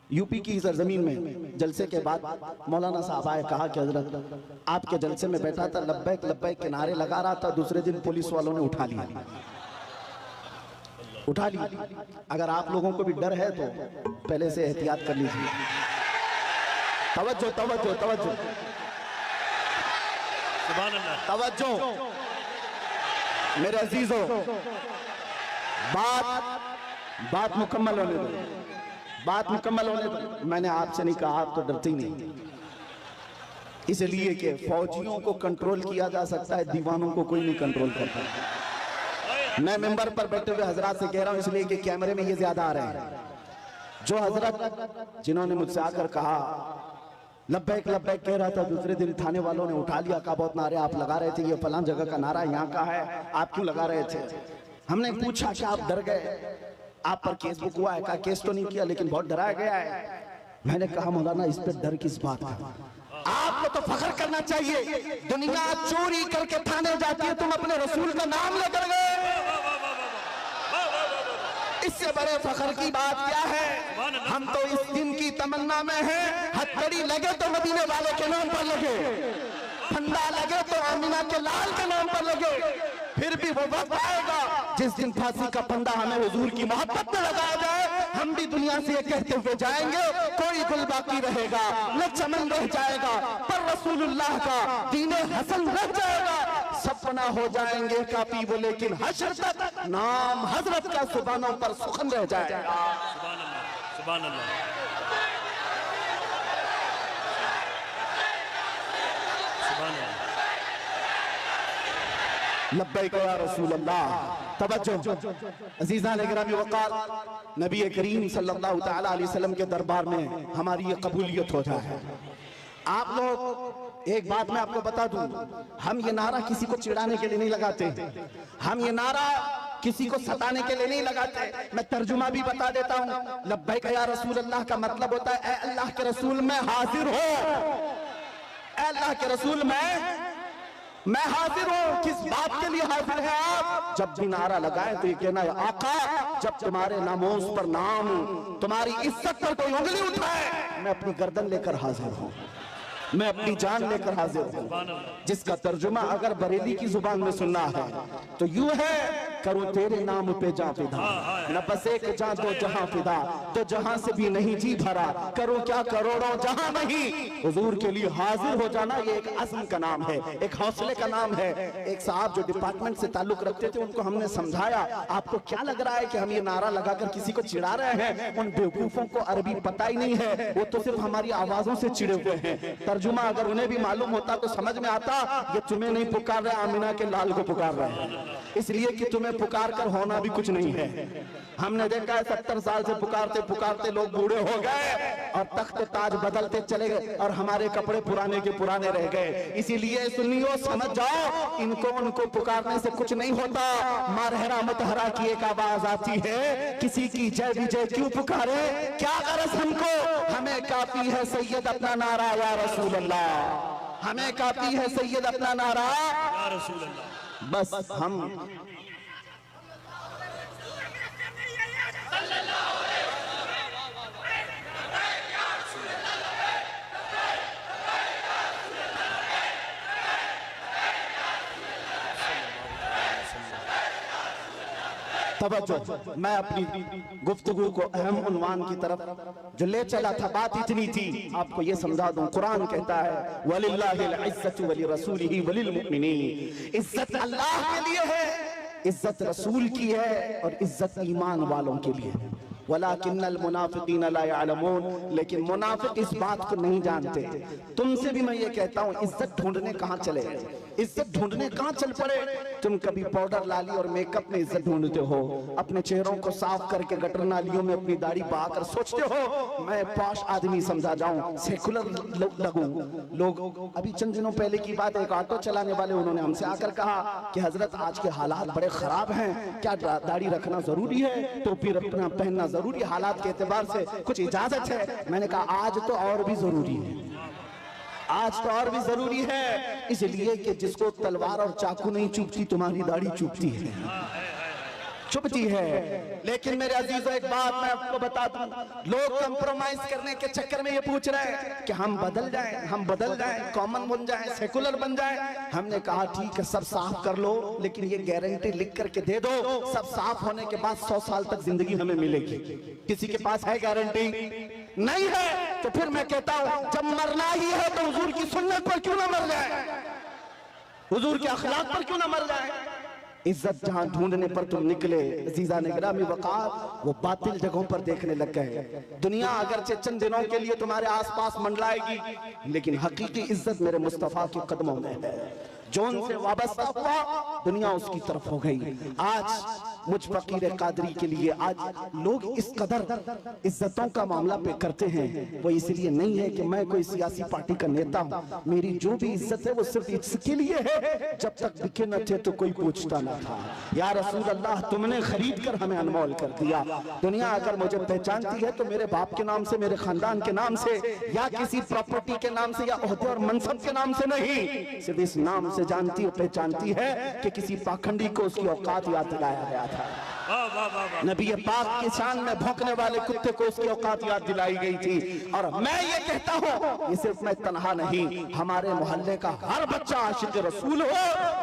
यूपी की सरजमीन में जलसे के बाद मौलाना साहब आए, कहा कि हजरत आपके जलसे में बैठा था, लब्बैक लब्बैक के नारे लगा रहा था, दूसरे दिन पुलिस वालों ने उठा लिया। अगर आप लोगों को भी डर है तो पहले से एहतियात कर लीजिए। तवज्जो तवज्जो तवज्जो सुभान अल्लाह, तवज्जो मेरे अजीजों, बात मुकम्मल होने दो, बात मुकम्मल होने दो। मैंने आपसे नहीं कहा, आप तो डरते ही नहीं। इसलिए कि फौजियों को कंट्रोल किया जा सकता है, दीवानों को कोई नहीं कंट्रोल करता। मैं मेंबर पर बैठे हुए हजरात से कह रहा हूं इसलिए कि कैमरे में ये ज्यादा आ रहे हैं। जो हजरत जिन्होंने मुझसे आकर कहा लब्बैक लब्बैक कह रहा था, दूसरे दिन थाने वालों ने उठा लिया, कहा बहुत नारे आप लगा रहे थे, ये फलां जगह का नारा यहाँ का है, आप क्यों लगा रहे थे? हमने पूछा कि आप डर गए, आप पर केस बुक हुआ है? कहा केस तो नहीं किया लेकिन बहुत डराया गया है। मैंने कहा मौलाना इस पे डर किस बात का? आपको तो फख्र करना चाहिए, दुनिया चोरी करके थाने जाती है, तुम अपने रसूल का नाम लेकर गए, इससे बड़े फख्र की बात क्या है? हम तो इस दिन की तमन्ना में हैं, हथकड़ी लगे तो मदीने वाले के नाम पर लगे, फंदा लगे तो आमिना के लाल के नाम पर लगे। फिर भी वो वक्त आएगा जिस दिन फांसी का फंदा हमें हुजूर की मोहब्बत में लगाया जाए, हम भी दुनिया से ये कहते हुए जाएंगे, कोई गुल बाकी रहेगा न चमन रह जाएगा, पर रसूलुल्लाह का दीने हसन रह जाएगा। सब फना हो जाएंगे काफी वो, लेकिन हश्र तक नाम हजरत का सुबानों पर सुखन रह जाएगा। सुभान अल्लाह। लब्बैक या रसूल अल्लाह। तवज्जो अज़ीज़ान गिरामी वक़ार, नबी करीम सल्लल्लाहु तआला अलैहि वसल्लम के दरबार में हमारी ये कबूलियत हो जाए। आप लोग एक बात मैं आपको बता दूं, हम ये नारा किसी को चिढ़ाने के लिए नहीं लगाते, हम ये नारा किसी को सताने के लिए नहीं लगाते। मैं तर्जुमा भी बता देता हूँ। लब्बैक या रसूल अल्लाह का मतलब होता है ए अल्लाह के रसूल मैं हाजिर हो, ए अल्लाह के रसूल मैं हाजिर हूँ। किस बात के लिए हाजिर है आप? जब भी नारा लगाए तो ये कहना है आका, जब तुम्हारे नामोस पर नाम, तुम्हारी इज्जत पर कोई उंगली उठाए, मैं अपनी गर्दन लेकर हाजिर हूँ, मैं अपनी जान लेकर हाजिर हूँ। जिसका तर्जुमा अगर बरेली की जुबान में सुनना है तो यूं है, करूं तेरे नाम पे जा फिदा, न बस एक जा दो जहां फिदा, तो जहां से भी नहीं जी भरा, करूं क्या करोड़ों जहां नहीं। हुजूर के लिए हाजिर हो जाना ये एक अज़्म का नाम है, एक हौसले का नाम है। एक साहब जो डिपार्टमेंट से ताल्लुक रखते थे, उनको हमने समझाया, आपको क्या लग रहा है कि हम ये नारा लगाकर किसी को चिढ़ा रहे हैं? उन बेवकूफों को अरबी पता ही नहीं है, वो तो सिर्फ हमारी आवाजों से चिढ़े हुए हैं। तर्जुमा अगर उन्हें भी मालूम होता तो समझ में आता, ये तुम्हें नहीं पुकार रहे, आमिना के लाल को पुकार रहे हैं, इसलिए कि तुम्हें पुकार कर होना भी कुछ नहीं है। हमने देखा है 70 साल से पुकारते पुकारते लोग बूढ़े हो गए और तख्त ताज बदलते चले गए और हमारे कपड़े पुराने के पुराने रह गए। इसीलिए सुनियो, समझ जाओ, इनको उनको पुकारने से कुछ नहीं होता। मारहरा मतहरा की एक आवाज आती है, किसी की जय विजय क्यों पुकारे, क्या गरज हमको, हमें काफी है सैयद अपना नारा या रसूल अल्लाह, हमें काफी है सैयद अपना नारा या रसूल अल्लाह। बस हम तवज्जो, मैं अपनी गुफ्तगू को अहम उन्वान की तरफ जो ले चला था, बात इतनी थी, आपको ये समझा दूं। कुरान कहता है वलिल्लाहिल इज्जतु वलिरसूलिही वलिलमुमिनीन, इज्जत अल्लाह के लिए है, इज्जत रसूल की है और इज्जत ईमान वालों के लिए। वलाकिन्नल मुनाफिकीन ला यअलमून, लेकिन मुनाफिक इस बात को नहीं जानते। तुमसे भी मैं ये कहता हूँ, इज्जत ढूंढने कहाँ चले, इज्जत ढूंढने कहाँ चल पड़े। तुम कभी पाउडर लाली और मेकअप में इज्जत ढूंढते हो, अपने चेहरों को साफ करके गटर नालियों में अपनी दाढ़ी बहाकर सोचते हो मैं पॉश आदमी समझा जाऊं, सेकुलर लगूं। लोग अभी चंद दिनों पहले की बात, एक ऑटो चलाने वाले उन्होंने हमसे आकर कहा कि हजरत आज के हालात बड़े खराब हैं, क्या दाढ़ी रखना जरूरी है, टोपी रखना पहनना जरूरी, हालात के एतबार से कुछ इजाजत है? मैंने कहा आज तो और भी जरूरी है, आज तो और भी जरूरी है, इसलिए कि जिसको तलवार और चाकू नहीं चुभती, तुम्हारी दाढ़ी चुभती है, चुभती है। लेकिन मेरे अजीजों, एक बात मैं आपको बता दूं, लोग कंप्रोमाइज करने के चक्कर में ये पूछ रहे हैं कि हम बदल जाएं, हम बदल जाएं, कॉमन बन जाएं, सेकुलर बन जाएं। हमने कहा ठीक है, सब साफ कर लो, लेकिन ये गारंटी लिख करके दे दो, सब साफ होने के बाद 100 साल तक जिंदगी हमें मिलेगी। किसी के पास है गारंटी? नहीं है। तो फिर मैं कहता हूं, जब मरना ही है तो हुजूर की सुन्नत पर क्यों ना मर जाए, हुजूर के अखलाक पर क्यों ना मर जाए। इज्जत जहां ढूंढने पर तुम निकले अजीजा ने गिरामी वक़ार, वो बातिल जगहों पर देखने लग गए। दुनिया अगरचे चंद दिनों के लिए तुम्हारे आसपास मंडलाएगी, लेकिन हकीकी इज्जत मेरे मुस्तफा के कदमों में है। जो उनसे वाबस्ता हुआ दुनिया उसकी तरफ हो गई। आज मुझ फकीर कादरी के लिए आज लोग इस कदर इज्जतों का मामला पे करते हैं, वो इसलिए नहीं है कि मैं कोई सियासी पार्टी का नेता हूं। मेरी जो भी इज्जत है वो सिर्फ इसके लिए है, जब तक बिके न थे तो कोई पूछता न था। या रसूल अल्लाह, तुमने खरीद कर हमें अनमोल कर दिया। दुनिया अगर मुझे पहचानती है तो मेरे बाप के नाम से, मेरे खानदान के नाम से, या किसी प्रॉपर्टी के नाम से, या ओहदे और मनसब के नाम से नहीं, सिर्फ इस नाम से जानती और पहचानती है कि किसी पाखंडी को उसकी औकात याद दिलाया गया था। नबी पाक की शान में भौंकने वाले कुत्ते को उसकी औकात याद दिलाई गई थी। और मैं ये कहता हूँ, ये सिर्फ मैं तन्हा नहीं, हमारे मोहल्ले का हर बच्चा आशिक रसूल हो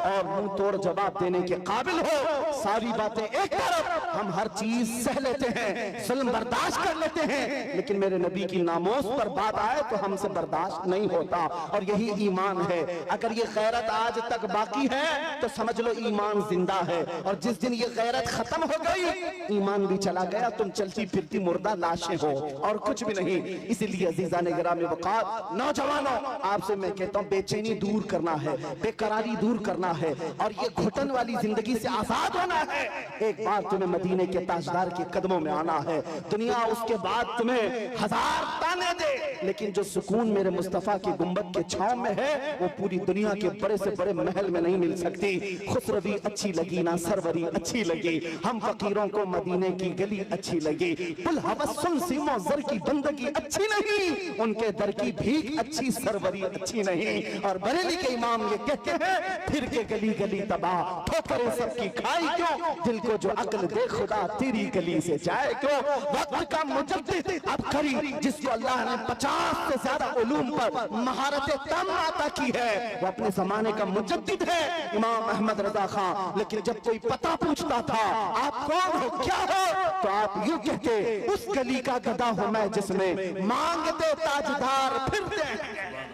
और मुंह तोड़ जवाब देने के काबिल हो। सारी बातें एक तरफ, हम हर चीज सह लेते हैं, जुल्म बर्दाश्त कर लेते हैं, लेकिन मेरे नबी की नामोस पर बात आए तो हमसे बर्दाश्त नहीं होता। और यही ईमान है। अगर ये गैरत आज तक बाकी है तो समझ लो ईमान जिंदा है, और जिस दिन ये गैरत खत्म हो गई ईमान भी चला गया, तुम चलती फिरती मुर्दा लाशें हो और कुछ भी नहीं। इसलिए अजीजा ने गिरामी वक़ार, नौजवानों, आपसे मैं कहता हूं बेचैनी दूर करना है, बेकरारी दूर करना है, और ये घुटन वाली जिंदगी से आजाद होना है। एक बार तुम्हें मदीने के ताजदार के कदमों में आना है। दुनिया उसके बाद तुम्हें हजार ताने दे, लेकिन जो सुकून मेरे मुस्तफा की गुंबद के छांव में है वो पूरी दुनिया के बड़े से बड़े महल में नहीं मिल सकती। खुसरवी अच्छी लगी ना सरवरी अच्छी लगी, हम फकीरों को मदीने की गली अच्छी लगी। पुल हवस्सुन सीमो जर की बंदगी अच्छी नहीं, उनके दर की भीख अच्छी सरवरी अच्छी नहीं। और बरेली के इमाम ये कहते हैं, फिर के गली गली तबाह ठोकरें सबकी खाई क्यों, दिल को जो अक्ल दे खुदा तेरी गली से जाए क्यों। वक्त का मुजद्दिद अबकरी, जिसको अल्लाह ने 50 से ज्यादा उलूम पर महारत तम अता की है, वो अपने जमाने का मुजद्दिद है, इमाम अहमद रजा खान। लेकिन जब कोई पता पूछता था आप कौन हो, क्या हो, तो आप यूं कहते, उस गली का गधा हूं मैं जिसमें मांगते ताजदार फिरते हैं।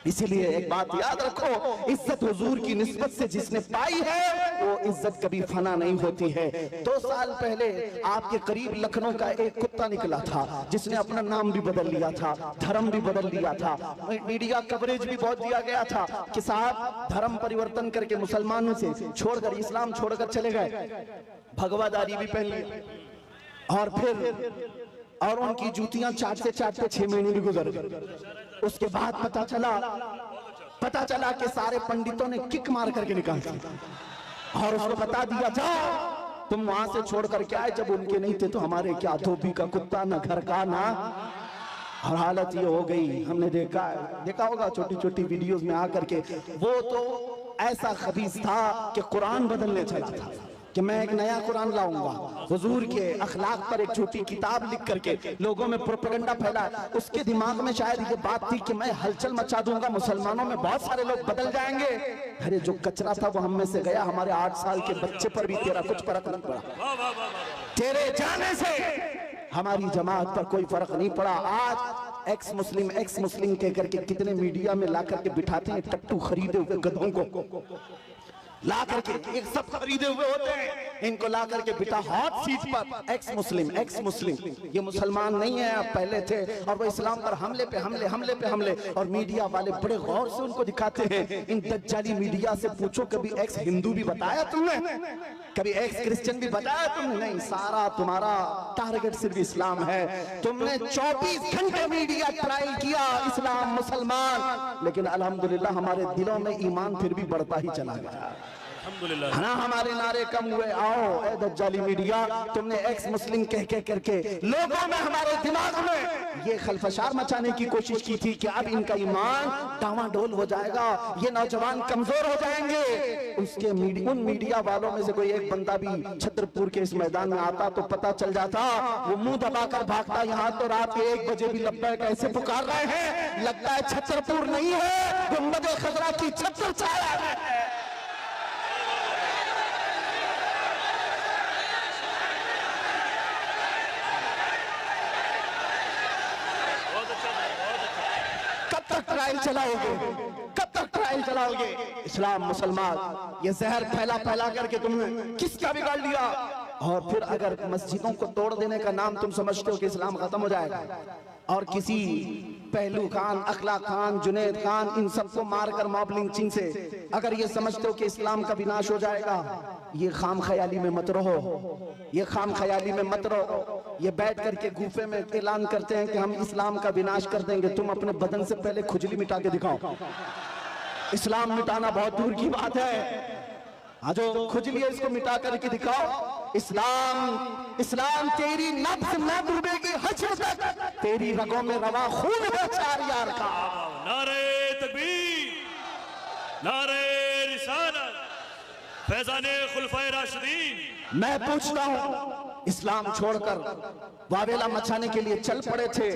इसीलिए एक बात याद रखो, इज्जत हुजूर की निस्बत से जिसने पाई है वो इज्जत कभी फना नहीं होती है। 2 साल पहले आपके करीब लखनऊ का एक कुत्ता निकला था जिसने अपना नाम भी बदल लिया था, धर्म भी बदल लिया था, मीडिया कवरेज भी बहुत दिया गया था कि साहब धर्म परिवर्तन करके मुसलमानों से छोड़कर इस्लाम छोड़कर चले गए, भगवादारी भी पहन लिया, और फिर और उनकी जूतियां चाटते चाटते 6 महीने भी गुजर गए। उसके बाद पता चला कि सारे पंडितों ने किक मार करके निकाल दिया और उसको बता दिया, जाओ तुम वहां से छोड़ करके आए, जब उनके नहीं थे तो हमारे क्या, धोबी का कुत्ता ना घर का ना। और हालत ये हो गई, हमने देखा होगा छोटी छोटी वीडियोस में आकर के, वो तो ऐसा खबीस था कि कुरान बदलने चला था कि मैं एक नया कुरान लाऊंगा, हुजूर के अखलाक पर एक छोटी किताब लिख करके लोगों में प्रोपेगेंडा फैला। उसके दिमाग में शायद ये बात थी कि मैं हलचल मचा दूंगा, मुसलमानों में बहुत सारे लोग बदल जाएंगे। अरे जो कचरा था वो हम में से गया, हमारे 8 साल के बच्चे पर भी तेरा कुछ फर्क नहीं पड़ा, तेरे जाने से हमारी जमात पर कोई फर्क नहीं पड़ा। आज एक्स मुस्लिम कह करके कितने मीडिया में ला करके बिठाते हैं टट्टू खरीदे हुए गधों को, ला करके एक सब खरीदे हुए होते हैं, इनको ला करके बिठा हॉट सीट पर एक्स मुस्लिम। ये मुसलमान नहीं है, अब पहले थे, और वो इस्लाम पर हमले पे हमले। और मीडिया वाले बड़े गौर से उनको दिखाते हैं। इन दज्जाली मीडिया से पूछो, कभी एक्स हिंदू भी बताया तुमने, कभी एक्स क्रिश्चियन भी बताया तुमने? नहीं, सारा तुम्हारा टारगेट सिर्फ इस्लाम है। तुमने 24 घंटे मीडिया ट्रायल किया इस्लाम मुसलमान, लेकिन अल्हम्दुलिल्लाह हमारे दिलों में ईमान फिर भी बढ़ता ही चला गया। हाँ, हमारे नारे कम हुए। आओ ए दज्जाली मीडिया, तुमने एक्स मुस्लिम कह करके लोगों में, हमारे दिमाग में ये खलफशार मचाने की कोशिश की थी कि अब इनका ईमान डावाडोल हो जाएगा, ये नौजवान कमजोर हो जाएंगे। उसके उन मीडिया वालों में से कोई एक बंदा भी छतरपुर के इस मैदान में आता तो पता चल जाता, वो मुंह दबाकर भागता। यहाँ तो रात के 1 बजे भी लब्बैक ऐसे पुकार रहे हैं, लगता है छतरपुर नहीं है, गुंबद खजरा की छत पर छाया है। ट्रायल चलाओगे, कब तक ट्रायल चलाओगे? इस्लाम मुसलमान ये जहर फैला फैला करके तुमने किसका बिगाड़ लिया? और फिर अगर मस्जिदों को तोड़ देने का नाम तुम समझते हो कि इस्लाम खत्म हो जाएगा, और किसी पहलू खान, अखला खान, जुनैद खान, इन सबको मारकर मॉब लिंचिंग से अगर ये समझते हो कि इस्लाम का विनाश हो जाएगा, ये खाम ख्याली में मत रहो, ये खाम ख्याली में मत रहो। ये बैठ करके गुफे में ऐलान करते हैं कि हम इस्लाम का विनाश कर देंगे। तुम अपने बदन से पहले खुजली मिटा के दिखाओ। इस्लाम मिटाना बहुत दूर की बात है, जो खुजली है इसको मिटा करके दिखाओ। इस्लाम तेरी नब्ज न डूबेगी हश्र तक, तेरी रगों में रवा खून है 4 यार का। नारे तकबीर, नारे रिसालत, फैज़ाने खुलफाए राशिदीन। मैं पूछता हूँ, इस्लाम छोड़कर वावेला मचाने के लिए चल पड़े थे,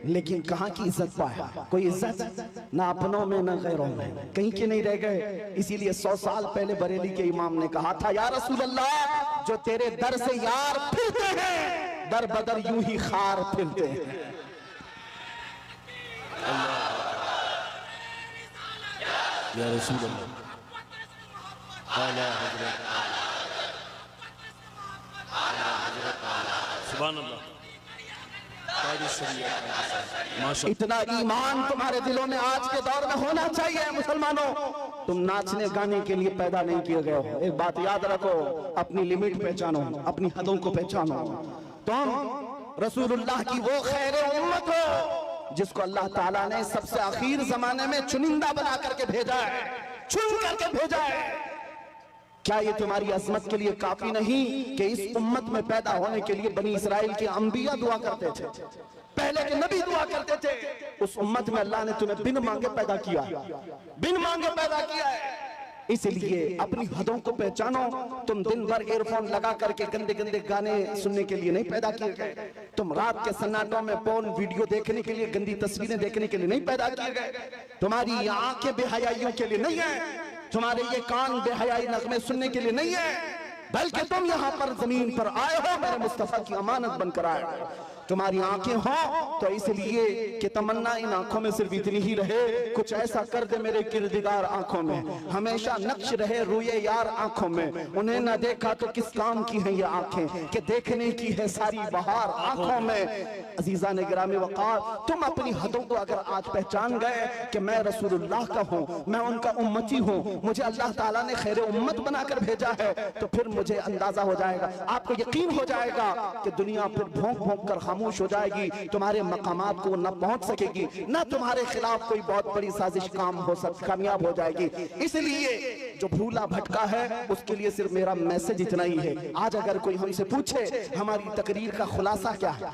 लेकिन कहाँ की इज्जत पाया? कोई इज्जत ना अपनों में ना गैरों में, कहीं के नहीं रह गए। इसीलिए 100 साल पहले बरेली के इमाम ने कहा था, या रसूल अल्लाह, जो तेरे दर से यार फिरते हैं, दर बदर यूं ही खार फिरते हैं। या रसूल अल्लाह, सुभान अल्लाह। इतना ईमान तुम्हारे दिलों में आज के दौर में होना चाहिए। मुसलमानों, तुम नाचने गाने के लिए पैदा नहीं किए गए हो। एक बात याद रखो, अपनी लिमिट पहचानो, अपनी हदों को पहचानो। तुम रसूलुल्लाह की वो खैर उम्मत हो जिसको अल्लाह ताला ने सबसे आखिर जमाने में चुनिंदा बना करके भेजा है, चुन करके भेजा है। क्या ये तुम्हारी अजमत के लिए काफी नहीं कि इस उम्मत में पैदा होने के लिए बनी इस्राइल के अंबिया दुआ करते थे, पहले के नबी दुआ करते थे? उस उम्मत में अल्लाह ने तुम्हें बिन मांगे पैदा किया, बिन मांगे पैदा किया है। इसलिए अपनी हदों को पहचानो। तुम दिन भर ईयरफोन लगा करके गंदे गंदे गाने सुनने के लिए नहीं पैदा किए गए। तुम रात के सन्नाटों में पोर्न वीडियो देखने के लिए, गंदी तस्वीरें देखने के लिए नहीं पैदा किए गए। तुम्हारी ये आंखें बेहयाइयों के लिए नहीं है, तुम्हारे ये कान बेहयाई नगमे सुनने के लिए नहीं है, बल्कि तुम यहाँ पर जमीन पर आए हो मेरे मुस्तफा की अमानत बनकर आए हो। तुम्हारी आंखें हो तो इसलिए कि तमन्ना इन आंखों में सिर्फ इतनी ही रहे, कुछ ऐसा कर दे मेरे किरदिगार आंखों में, हमेशा नक्श रहे रुए यार आंखों में। उन्हें न देखा तो किस काम की हैं ये आंखें कि देखने की है सारी बहार आंखों में। अजीजा ने गिरामी वक़ार, तुम अपनी हदों को अगर आज पहचान गए कि मैं रसूलुल्लाह का हूँ, मैं उनका उम्मती हूँ, मुझे अल्लाह ताला ने खैर उम्मत बनाकर भेजा है, तो फिर मुझे अंदाजा हो जाएगा, आपको यकीन हो जाएगा कि दुनिया फिर भौंक भौंक कर खामोश हो जाएगी, तुम्हारे मकामात को न पहुंच सकेगी, न तुम्हारे खिलाफ कोई बहुत बड़ी साजिश कामयाब हो जाएगी। इसलिए जो भूला भटका है उसके लिए सिर्फ मेरा मैसेज इतना ही है। आज अगर कोई हमसे पूछे हमारी तकरीर का खुलासा क्या है,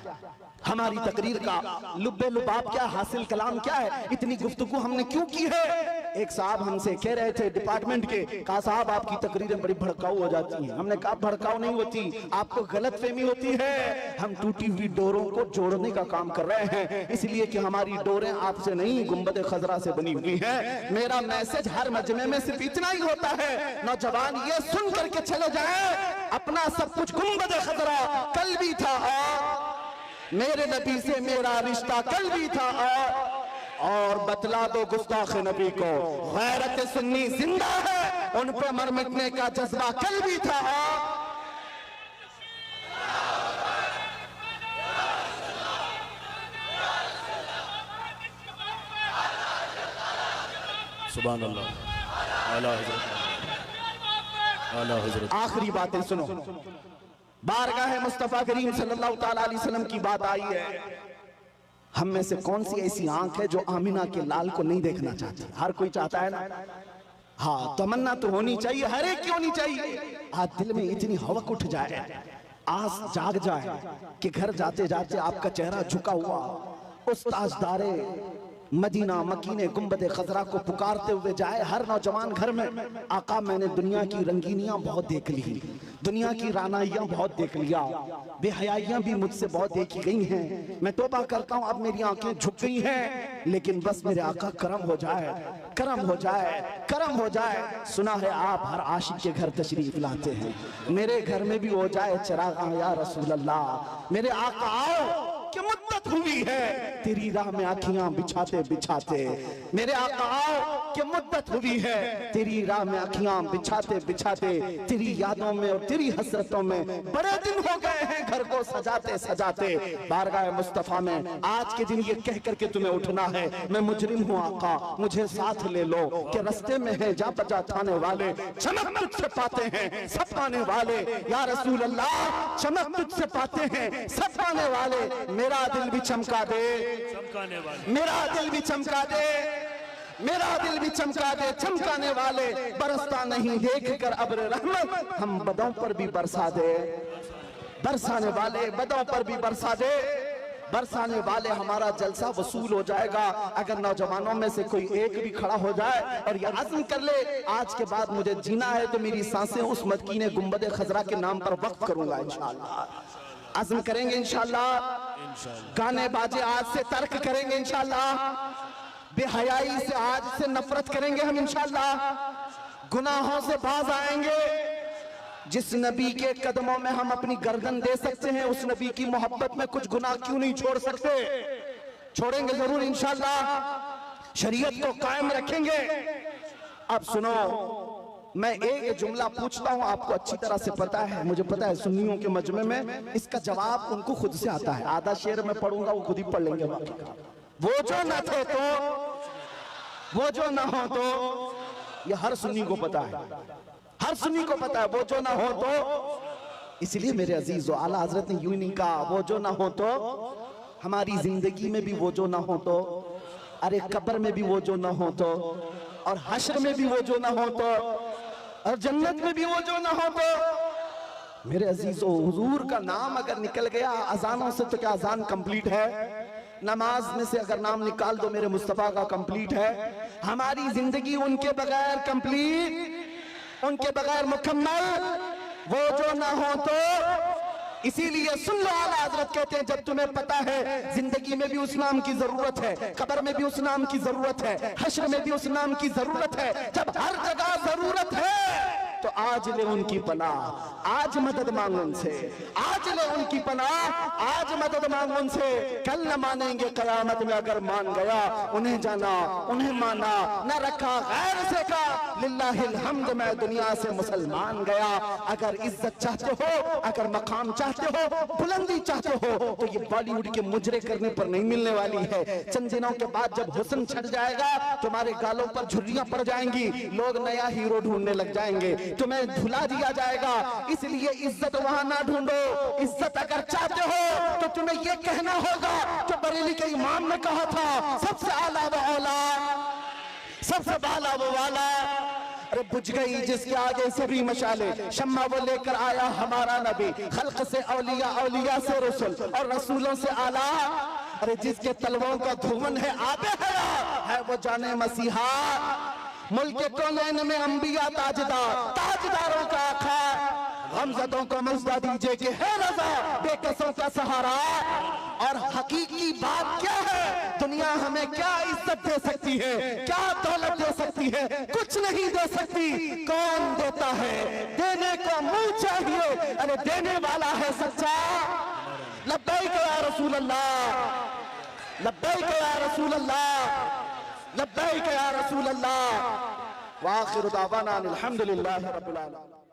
हमारी तकरीर का लुब्बे लुबाब क्या, हासिल कलाम क्या है, इतनी गुफ्तगू हमने क्यों की है? एक साहब हमसे कह रहे थे डिपार्टमेंट के, कहा साहब आपकी तकरीरें बड़ी भड़काऊ हो जाती हैं। हमने कहा भड़काऊ नहीं होती, आपको गलत फहमी होती है। हम टूटी हुई डोरों को जोड़ने का काम कर रहे हैं, इसलिए कि हमारी डोरें आपसे नहीं गुंबद खजरा से बनी हुई है। मेरा मैसेज हर मजमे में सिर्फ इतना ही होता है, नौजवान ये सुन करके चले जाए, अपना सब कुछ गुंबद खजरा कल भी था मेरे नबी से मेरा रिश्ता कल भी था, और बतला दो गुस्ताख नबी को गैरत सुन्नी जिंदा है, उन पे मर मिटने का जज्बा कल भी था। सुभान अल्लाह, आला हज़रत, आला हज़रत। आखिरी बातें सुनो, बारगाह मुस्तफा करीम सल्लल्लाहु ताला अलैहि वसल्लम की बात आई है। हम में से कौन सी ऐसी आंख है जो आमिना के लाल को नहीं देखना चाहती? हर कोई चाहता है ना? हाँ, तमन्ना तो होनी चाहिए, हर एक की होनी चाहिए। आज दिल में इतनी हवक उठ जाए, आस जाग जाए कि घर जाते जाते आपका चेहरा झुका हुआ उस ताजदारे मदीना मकीने गुंबद खजरा को पुकारते हुए जाए हर नौजवान घर में। आका, मैंने दुनिया की रंगीनियां बहुत देख ली, दुनिया की रानाइयां बहुत देख लिया, बेहयाइयां भी मुझसे बहुत देखी गई हैं। मैं तौबा करता हूं अब मेरी आंखें झुक गई हैं, लेकिन बस मेरे आका करम हो जाए, करम हो जाए, करम हो जाए। सुना है आप हर आशिक के घर तशरीफ लाते हैं, मेरे घर में भी हो जाए चिराग या रसूल अल्लाह। मेरे आका आओ कि मुद्दत हुई है तेरी राह में आँखियां बिछाते बिछाते, मेरे आका आओ कि मुद्दत हुई है तेरी राह में आँखियां बिछाते बिछाते, तेरी यादों में और तेरी हसरतों में बड़े दिन हो गए हैं घर को सजाते सजाते। बारगाह मुस्तफा में आज के दिन ये कह करके तुम्हें उठना है, मैं मुजरिम हूँ आका मुझे साथ ले लो, कि रस्ते में है जा बजा थाने वाले, चमक तुझसे पाते हैं सब पाने वाले, या रसूल अल्लाह चमक तुझसे पाते हैं सब पाने वाले, मेरा दिल भी चमका दे, चमकाने वाले, मेरा दिल भी चमका दे, मेरा दिल भी चमका दे, चमकाने वाले, बरसता नहीं देख कर अब्र रहमत, हम बदों पर भी बरसा दे, बरसाने वाले बदों पर भी बरसा दे, बरसाने वाले, हमारा जलसा वसूल हो जाएगा अगर नौजवानों में से कोई एक भी खड़ा हो जाए और ये अज़्म कर ले आज के बाद मुझे जीना है तो मेरी सांसें उस मदकीने गुंबद खजरा के नाम पर वक्फ करूंगा इंशाअल्लाह। अज़्म करेंगे इंशाअल्लाह, गाने बाजे आज से तर्क करेंगे इंशाअल्लाह, बेहयाई से आज से नफरत करेंगे हम इंशाअल्लाह, गुनाहों से बाज आएंगे। जिस नबी के कदमों में हम अपनी गर्दन दे सकते हैं उस नबी की मोहब्बत में कुछ गुनाह क्यों नहीं छोड़ सकते, छोड़ेंगे जरूर इंशाअल्लाह, शरीयत को कायम रखेंगे। अब सुनो, मैं एक जुमला पूछता हूं, आपको अच्छी तरह से पता है, मुझे पता है सुन्नियों के मजमे में इसका जवाब उनको खुद से आता है, आधा शेर में पढ़ूंगा वो खुद ही पढ़ लेंगे। वो जो न थे तो, वो जो न हो तो, ये हर सुन्नी को पता है, हर सुन्नी को पता है, वो जो ना हो तो। इसलिए मेरे अजीज आला हजरत ने यूं नहीं कहा वो जो ना हो तो, हमारी जिंदगी में भी वो जो ना हो तो, अरे कब्र में भी वो जो ना हो तो, और हश्र में भी वो जो ना हो तो, और जन्नत में भी वो जो ना हो तो। मेरे अजीजों, हुजूर का नाम अगर निकल गया अजानों से तो क्या अजान कंप्लीट है, नमाज में से अगर नाम निकाल दो मेरे मुस्तफा का कंप्लीट है, हमारी जिंदगी उनके बगैर कंप्लीट, उनके बगैर मुकम्मल, वो जो ना हो तो। इसीलिए सुन लो, आला हजरत कहते हैं जब तुम्हें पता है जिंदगी में भी उस नाम की जरूरत है, कब्र में भी उस नाम की जरूरत है, हश्र में भी उस नाम की जरूरत है, जब हर जगह जरूरत है तो आज ले उनकी पनाह, आज मदद मांग उनसे, आज ले उनकी पनाह, आज मदद मांग उनसे। कल न मानेंगे कयामत में अगर मान गया, उन्हें जाना उन्हें माना, न रखा गैर से का, लिल्लाहिल हम्द मैं दुनिया से मुसलमान गया। अगर इज्जत चाहते हो, अगर मकाम चाहते हो, बुलंदी चाहते हो, तो ये बॉलीवुड के मुजरे करने पर नहीं मिलने वाली है। चंद दिनों के बाद जब हुस्न छट जाएगा, तुम्हारे गालों पर झुर्रियां पड़ जाएंगी, लोग नया हीरो ढूंढने लग जाएंगे, तुम्हें भुला दिया जाएगा। इसलिए इज्जत वहां ना ढूंढो, इज्जत अगर चाहते हो तो तुम्हें यह कहना होगा जो बरेली के इमाम ने कहा था, सबसे आला वो औला, सबसे बाला वो वाला। अरे बुझ गई जिसके आगे सभी मशाले, शम्मा वो लेकर आया हमारा नबी, खल्क से औलिया, औलिया से रसूल और रसूलों से आला। अरे जिसके तलवों का धुवन है आबे हया, है वो जाने मसीहा, मुल्क के कौनैन में अंबिया ताजदार, ताजदारों का आका, गमज़दों को मज़दा दीजिए कि है रज़ा, बेकसों का सहारा। और हकीकी बात क्या है, दुनिया हमें क्या इज्जत दे सकती है, क्या दौलत दे सकती है, कुछ नहीं दे सकती। कौन देता है, देने को मुंह चाहिए, अरे देने वाला है सच्चा। लब्बैक या रसूल अल्लाह, लब्बैक या रसूल अल्लाह, लब्बैक या रसूल अल्लाह। व आखिरु दावाना अनिल हम्दुलिल्लाहि रब्बिल आलमीन।